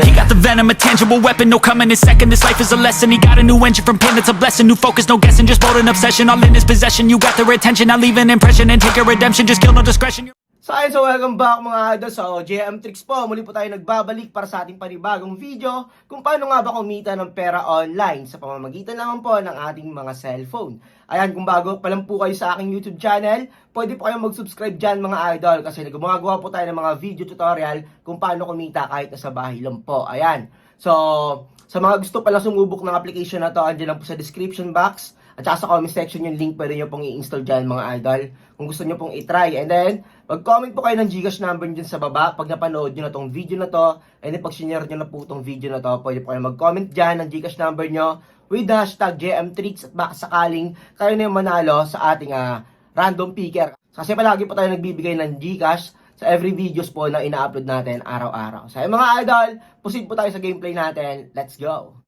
He got the venom, a tangible weapon, no coming in second. This life is a lesson. He got a new engine from pain, that's a blessing. New focus, no guessing, just bold and obsession. All in his possession, you got their attention. Now leave an impression and take your redemption. Just kill no discretion. So welcome back mga idol. So JM Tricks po, muli po tayo nagbabalik para sa ating panibagong video kung paano nga ba kumita ng pera online sa pamamagitan naman po ng ating mga cellphone. Ayan, kung bago pa lang po kayo sa aking YouTube channel, pwede po kayong mag-subscribe dyan mga idol kasi gumagawa po tayo ng mga video tutorial kung paano kumita kahit nasa bahay lang po. Ayan. So, sa mga gusto pala sumubok ng application na to, andyan lang po sa description box. At saka sa comment section yung link, pwede nyo pong i-install dyan mga idol kung gusto nyo pong i-try. And then, mag-comment po kayo ng Gcash number nyo dyan sa baba pag napanood nyo na tong video na to. And then, pag sinare nyo na po tong video na to, pwede po kayo mag-comment dyan ng Gcash number nyo with hashtag JMTricks at baka sakaling kayo na yung manalo sa ating random picker. Kasi palagi po tayo nagbibigay ng Gcash sa every videos po na ina-upload natin araw-araw. So, mga idol, proceed po tayo sa gameplay natin. Let's go!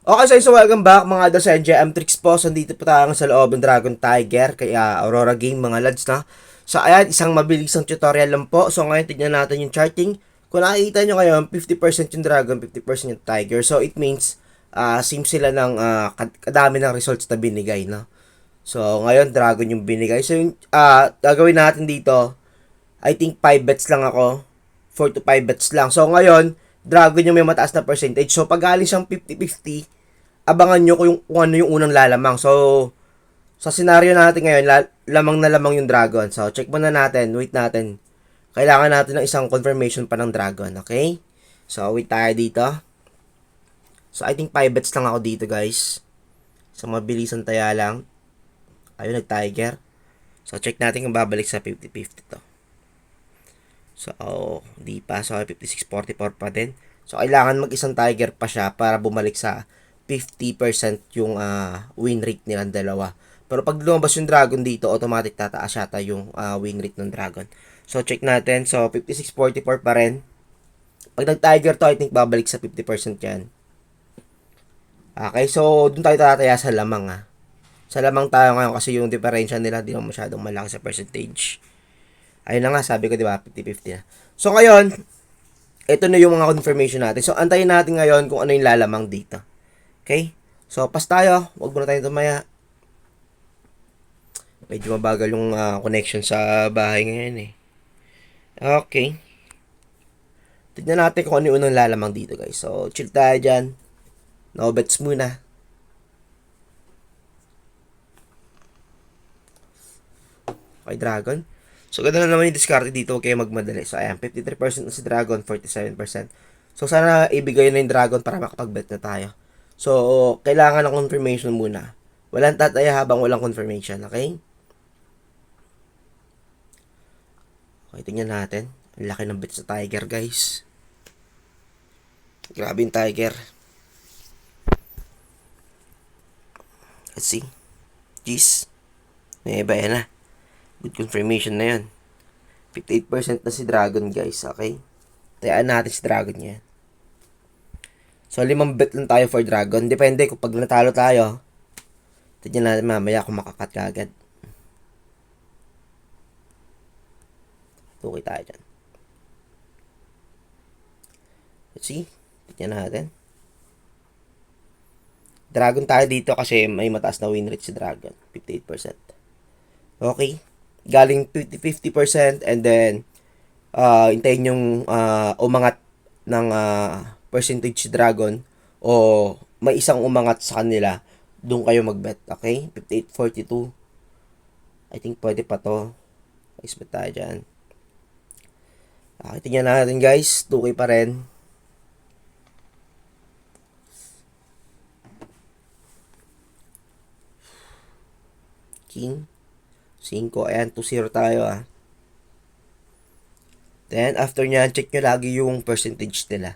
Okay, so welcome back mga idol sa JM Tricks po. So, dito po tayo sa loob ng Dragon Tiger kaya Aurora Game mga lads na. So, ayan, isang mabilisang tutorial lang po. So, ngayon tignan natin yung charting. Kung nakikita nyo ngayon, 50% yung Dragon, 50% yung Tiger. So, it means, same sila ng kadami ng results na binigay, no? So, ngayon, Dragon yung binigay. So, yung gagawin natin dito, I think 5 bets lang ako. 4 to 5 bets lang. So, ngayon, Dragon yung may mataas na percentage. So, pag galing siyang 50-50, abangan nyo kung ano yung unang lalamang. So, sa scenario natin ngayon, lamang na lamang yung Dragon. So, check muna natin. Wait natin. Kailangan natin ng isang confirmation pa ng Dragon. Okay? So, wait tayo dito. So, I think 5 bets lang ako dito, guys. So, mabilisan taya lang. Ayun, nag-Tiger. So, check natin kung babalik sa 50-50 to. So, di pa. So, 56-44 pa din. So, kailangan mag-isang Tiger pa siya para bumalik sa 50% yung win rate nilang dalawa. Pero pag lumabas yung Dragon dito, automatic tataas yata yung win rate ng Dragon. So, check natin. So, 56-44 pa rin. Pag nag-Tiger to, I think babalik sa 50% yan. Okay, so, dun tayo tataya sa lamang Sa lamang tayo ngayon kasi yung differential nila hindi naman masyadong malaki sa percentage. Ayun na nga, sabi ko, di ba, 50-50 na. So, ngayon, ito na yung mga confirmation natin. So, antayin natin ngayon kung ano yung lalamang dito. Okay? So, pas tayo. Huwag muna tayong tumaya. Medyo mabagal yung connection sa bahay ngayon eh. Okay. Tignan natin kung ano yung unang lalamang dito, guys. So, chill tayo dyan. No bets muna. Okay, Dragon. So, ganda na naman yung discard dito. Okay, magmadali. So, ayan. 53% na si Dragon. 47%. So, sana ibigay na yung Dragon para makapag-bet na tayo. So, kailangan ng confirmation muna. Walang tataya habang walang confirmation, okay? Okay, tingnan natin. Ang laki ng bets sa Tiger, guys. Grabe yung Tiger. Let's see. Jeez. Naiba yan na. Good confirmation na yan. 58% na si Dragon, guys, okay? Tayaan natin si Dragon yan. So, 5 bet lang tayo for Dragon. Depende kung pag natalo tayo. Tignan natin mamaya kung makakat ka agad. Okay tayo dyan. Let's see. Tignan natin. Dragon tayo dito kasi may mataas na win rate si Dragon. 58%. Okay. Galing 50% and then hintayin yung umangat ng percentage Dragon o may isang umangat sa kanila, doon kayo magbet, okay? 58-42. I think pwede pa to. Guys, bet tayo dyan. Okay, tingnan natin guys. 2K pa rin. King. 5. Ayan, 2-0 tayo Then, after nyan, check nyo lagi yung percentage nila.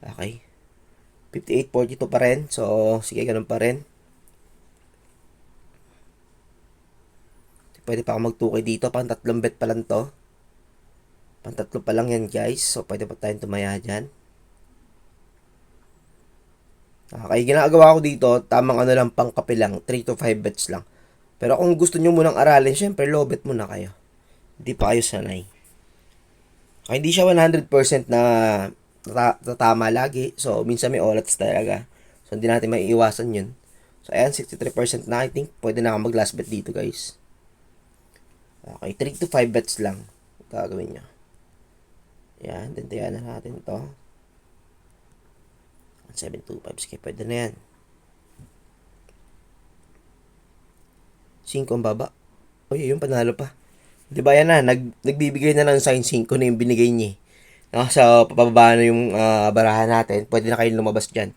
Okay. 58-42 pa rin. So, sige, ganun pa rin. Pwede pa ako mag-2K dito. Pang 3 bet pa lang to. Pang 3 pa lang yan, guys. So, pwede pa tayong tumaya dyan. Okay, ginagawa ko dito, tamang ano lang, pang kape lang, 3 to 5 bets lang. Pero kung gusto nyo munang aralin, syempre, low bet muna kayo. Hindi pa kayo sanay. Okay, hindi siya 100% na tatama lagi. So, minsan may olats talaga. So, hindi natin maiiwasan yun. So, ayan, 63% na. I think, pwede na ako mag-last bet dito, guys. Okay, 3 to 5 bets lang. Gagawin nyo. Ayan, dintayan na natin to. 725, sige, pwede na yan. 5 ang baba. Uy, yun, panalo pa. Di ba yan na, nagbibigay na ng sign 5 na yung binigay niya. No? So, papababa na yung barahan natin. Pwede na kayong lumabas dyan.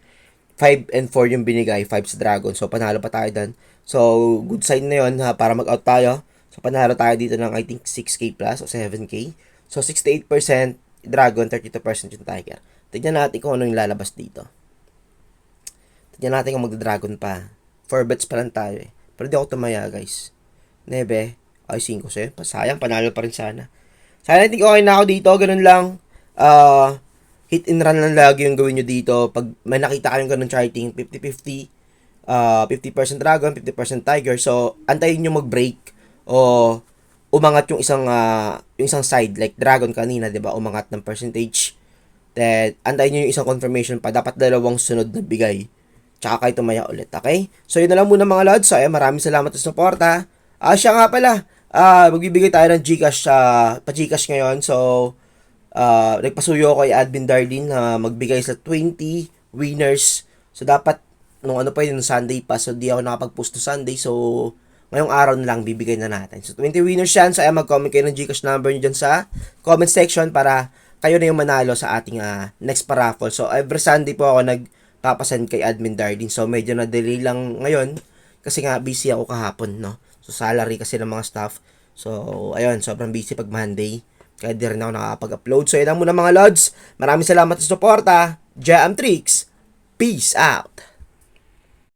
5 and 4 yung binigay, 5 sa Dragon. So, panalo pa tayo dun. So, good sign na yun ha, para mag-out tayo. So, panalo tayo dito ng I think 6K plus o 7K. So, 68% Dragon, 32% yung Tiger. Tignan natin kung ano yung lalabas dito. Tignan natin kung magda-Dragon pa. 4 bets pa lang tayo eh. Pero di ako tumaya, guys. 9, ay 5 sa'yo. Sayang, panalo pa rin sana. Sana, I think okay na ako dito. Ganun lang. Hit and run lang lagi yung gawin nyo dito. Pag may nakita kayong ganun charting, 50-50. 50% Dragon, 50% Tiger. So, antayin nyo mag-break. O umangat yung isang side. Like Dragon kanina, di ba? Umangat ng percentage. Then, antayin nyo yung isang confirmation pa. Dapat dalawang sunod na bigay. Tsaka kayo tumaya ulit, okay? So, yun na lang muna mga lods. So, maraming salamat sa suporta. Siya nga pala, magbibigay tayo ng Gcash, pa-Gcash ngayon. So, nagpasuyo ko kay Admin Darlene na magbigay sa 20 winners. So, dapat, nung ano pa yun, Sunday pa. So, di ako nakapag-post no Sunday. So, ngayong araw na lang, bibigay na natin. So, 20 winners yan. So, mag-comment kayo ng Gcash number nyo dyan sa comment section para kayo na yung manalo sa ating next paraffle. So, every Sunday po ako nagpapasend kay Admin Darlene. So, medyo na-delay lang ngayon kasi nga busy ako kahapon, no? So, salary kasi ng mga staff. So, ayun, sobrang busy pag Monday. Kaya di rin ako nakakapag-upload. So, yun lang muna mga lods. Maraming salamat sa suporta. Jam Tricks. Peace out.